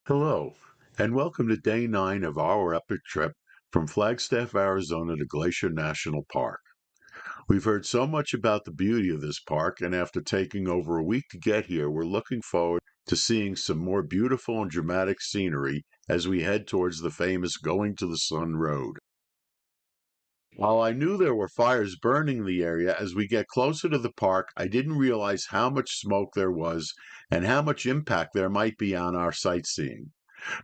Hello, and welcome to day 9 of our epic trip from Flagstaff, Arizona to Glacier National Park. We've heard so much about the beauty of this park, and after taking over a week to get here, we're looking forward to seeing some more beautiful and dramatic scenery as we head towards the famous Going to the Sun Road. While I knew there were fires burning in the area, as we get closer to the park, I didn't realize how much smoke there was and how much impact there might be on our sightseeing.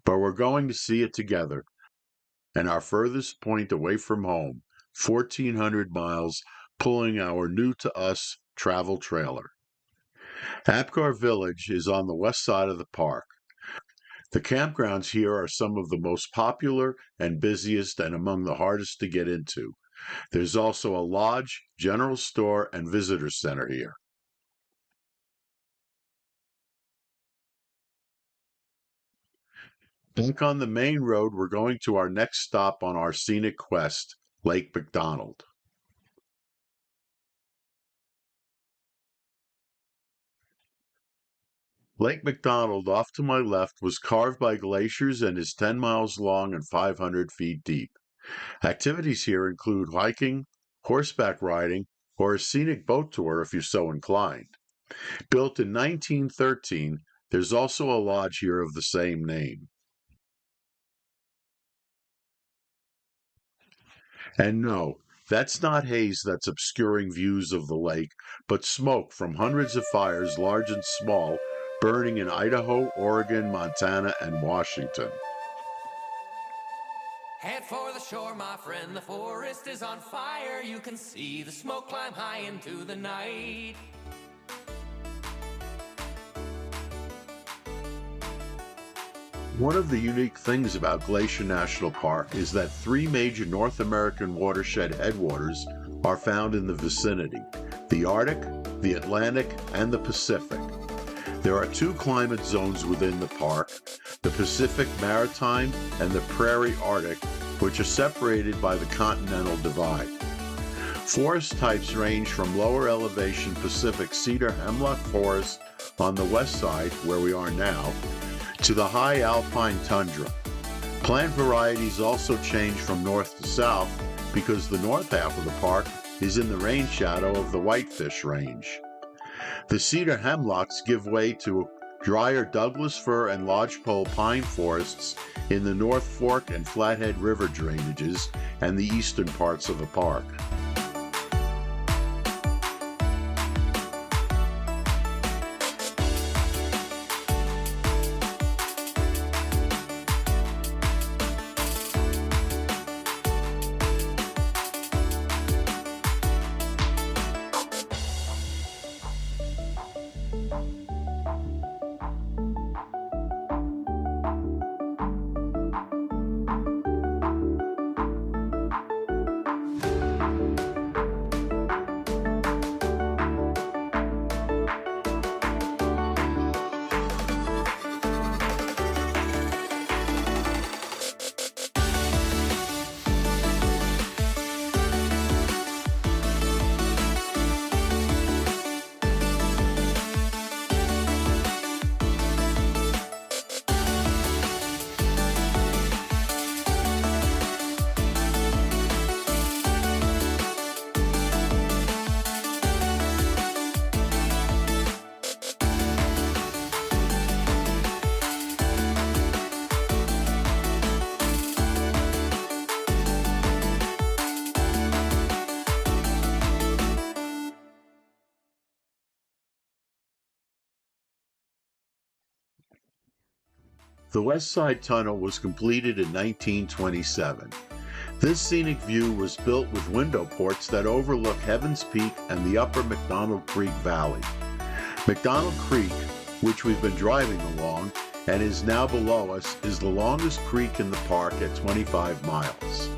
But we're going to see it together, and our furthest point away from home, 1,400 miles, pulling our new-to-us travel trailer. Apgar Village is on the west side of the park. The campgrounds here are some of the most popular and busiest and among the hardest to get into. There's also a lodge, general store, and visitor center here. Back on the main road, we're going to our next stop on our scenic quest, Lake McDonald. Lake McDonald, off to my left, was carved by glaciers and is 10 miles long and 500 feet deep. Activities here include hiking, horseback riding, or a scenic boat tour if you're so inclined. Built in 1913, there's also a lodge here of the same name. And no, that's not haze that's obscuring views of the lake, but smoke from hundreds of fires, large and small, burning in Idaho, Oregon, Montana, and Washington. Head for the shore, my friend, the forest is on fire. You can see the smoke climb high into the night. One of the unique things about Glacier National Park is that 3 major North American watershed headwaters are found in the vicinity: the Arctic, the Atlantic, and the Pacific. There are 2 climate zones within the park, the Pacific Maritime and the Prairie Arctic, which are separated by the Continental Divide. Forest types range from lower elevation Pacific cedar hemlock forest on the west side, where we are now, to the high alpine tundra. Plant varieties also change from north to south because the north half of the park is in the rain shadow of the Whitefish Range. The cedar hemlocks give way to drier Douglas fir and lodgepole pine forests in the North Fork and Flathead River drainages and the eastern parts of the park. The West Side Tunnel was completed in 1927. This scenic view was built with window ports that overlook Heaven's Peak and the upper McDonald Creek Valley. McDonald Creek, which we've been driving along and is now below us, is the longest creek in the park at 25 miles.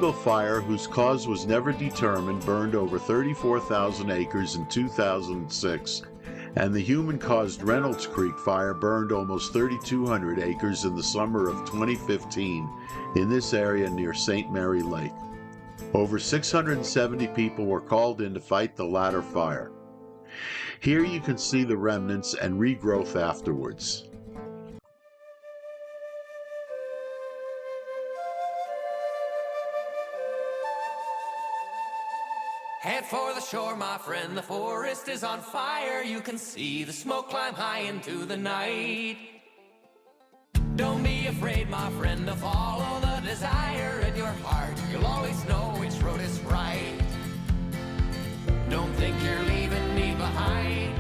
Eagle Fire, whose cause was never determined, burned over 34,000 acres in 2006, and the human-caused Reynolds Creek Fire burned almost 3,200 acres in the summer of 2015 in this area near St. Mary Lake. Over 670 people were called in to fight the latter fire. Here you can see the remnants and regrowth afterwards. Head for the shore, my friend, the forest is on fire. You can see the smoke climb high into the night. Don't be afraid, my friend, to follow the desire in your heart. You'll always know which road is right. Don't think you're leaving me behind.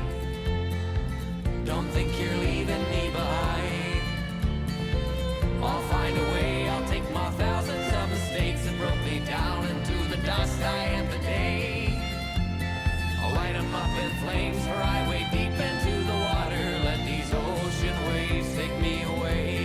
Don't think you're leaving me behind. I'll find a way, I'll take my thousands of mistakes that broke me down into the dust I am today. I'll light 'em up in flames where I wade deep into the water. Let these ocean waves take me away.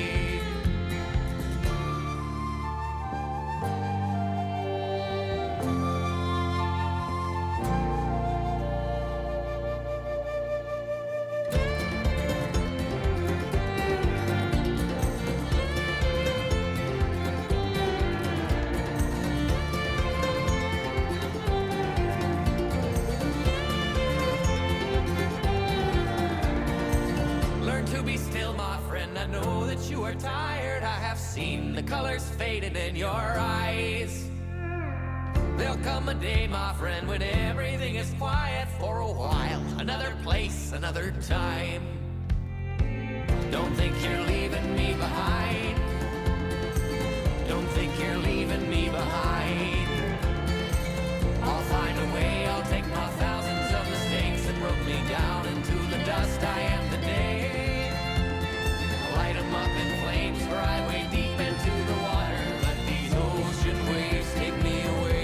I know that you are tired. I have seen the colors faded in your eyes. There'll come a day, my friend, when everything is quiet for a while. Another place, another time. Don't think you're leaving me behind. Don't think you're leaving me behind. I'll find a way, I'll take my thousands of mistakes that broke me down into the dust I am today. Light 'em up in flames where I wade deep into the water. Let these ocean waves take me away.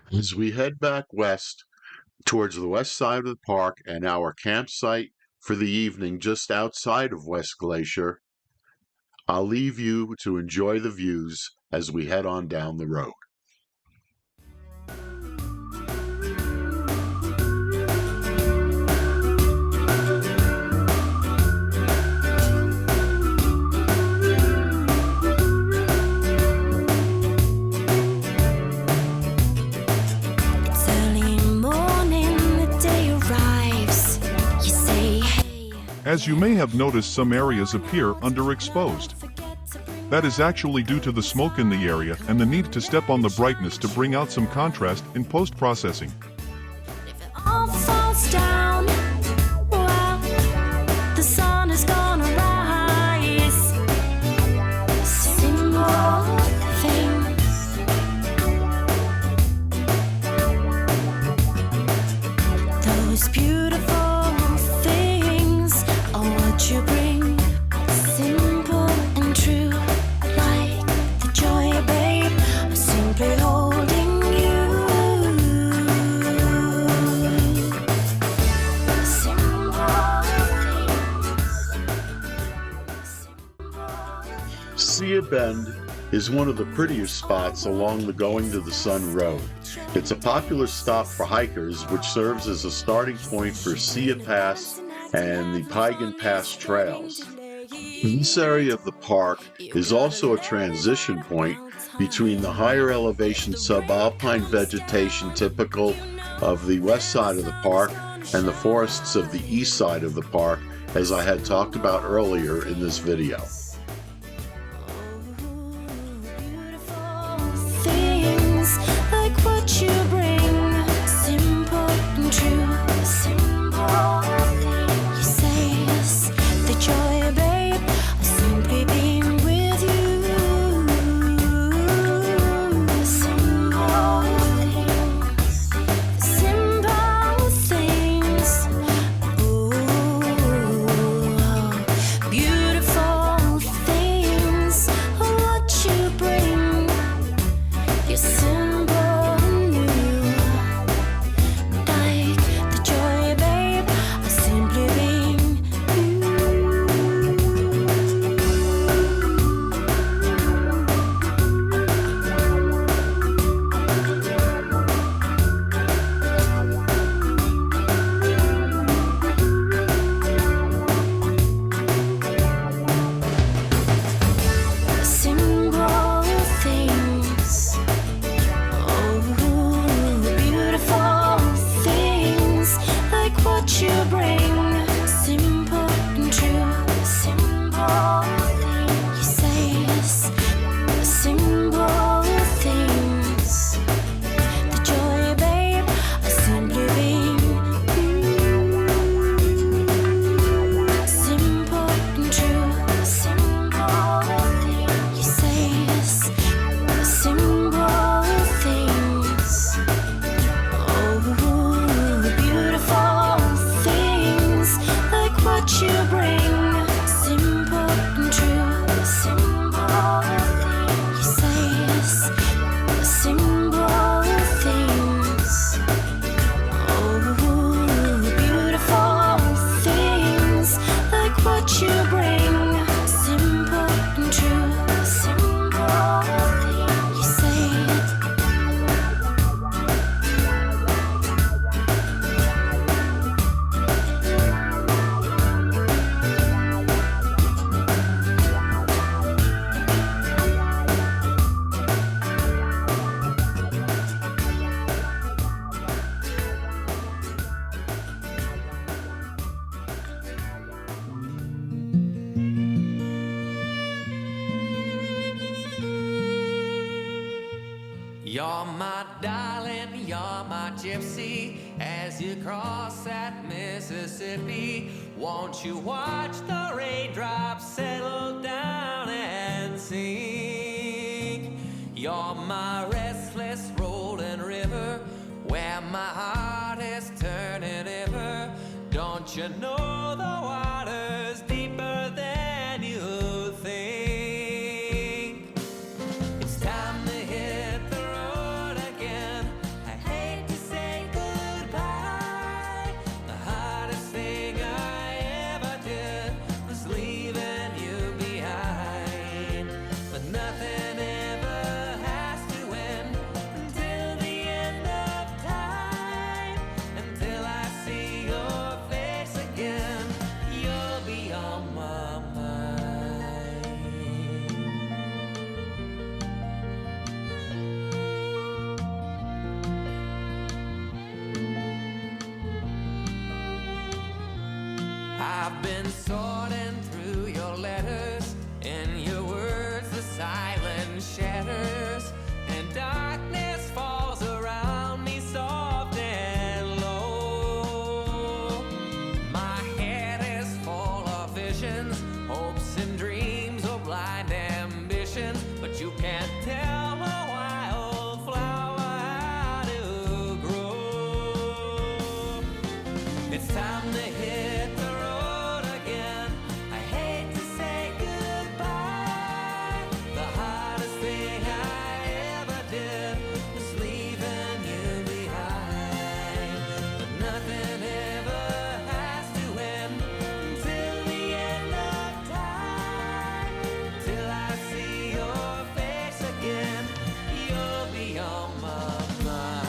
As we head back west towards the west side of the park and our campsite for the evening just outside of West Glacier, I'll leave you to enjoy the views as we head on down the road. As you may have noticed, some areas appear underexposed. That is actually due to the smoke in the area and the need to step on the brightness to bring out some contrast in post-processing. If it all falls down, well, the sun is gonna rise. Simple things. Those beautiful things are what you bring. Simple and true, like the joy, babe, of simply holding you. Sia Bend is one of the prettiest spots along the Going to the Sun Road. It's a popular stop for hikers, which serves as a starting point for Sia Pass and the Haugen Pass trails. This area of the park is also a transition point between the higher elevation subalpine vegetation typical of the west side of the park and the forests of the east side of the park, as I had talked about earlier in this video. Things like what you bring, simple and true, simple things. You say yes, the joy, babe, of simply being with you. Simple things, simple things. Ooh. You're my darling, you're my gypsy. As you cross that Mississippi, won't you watch the raindrops settle down and sink? You're my restless rolling river, where my heart is turning ever. Don't you know the water's deeper than you think? It's time to hit the road again. I hate to say goodbye. The hardest thing I ever did was leaving you behind. But nothing ever has to end until the end of time. Until I see your face again, you'll be on my mind. I've been sorting through your letters, in your words the silence shatters, and darkness falls around me soft and low. My head is full of visions, hopes and dreams, or blind ambitions, but you can't tell a wildflower how to grow. It's time to hit the road again. I hate to say goodbye. The hardest thing I ever did was leaving you behind. But nothing ever has to end until the end of time. Till I see your face again, you'll be on my mind.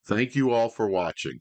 Thank you all for watching.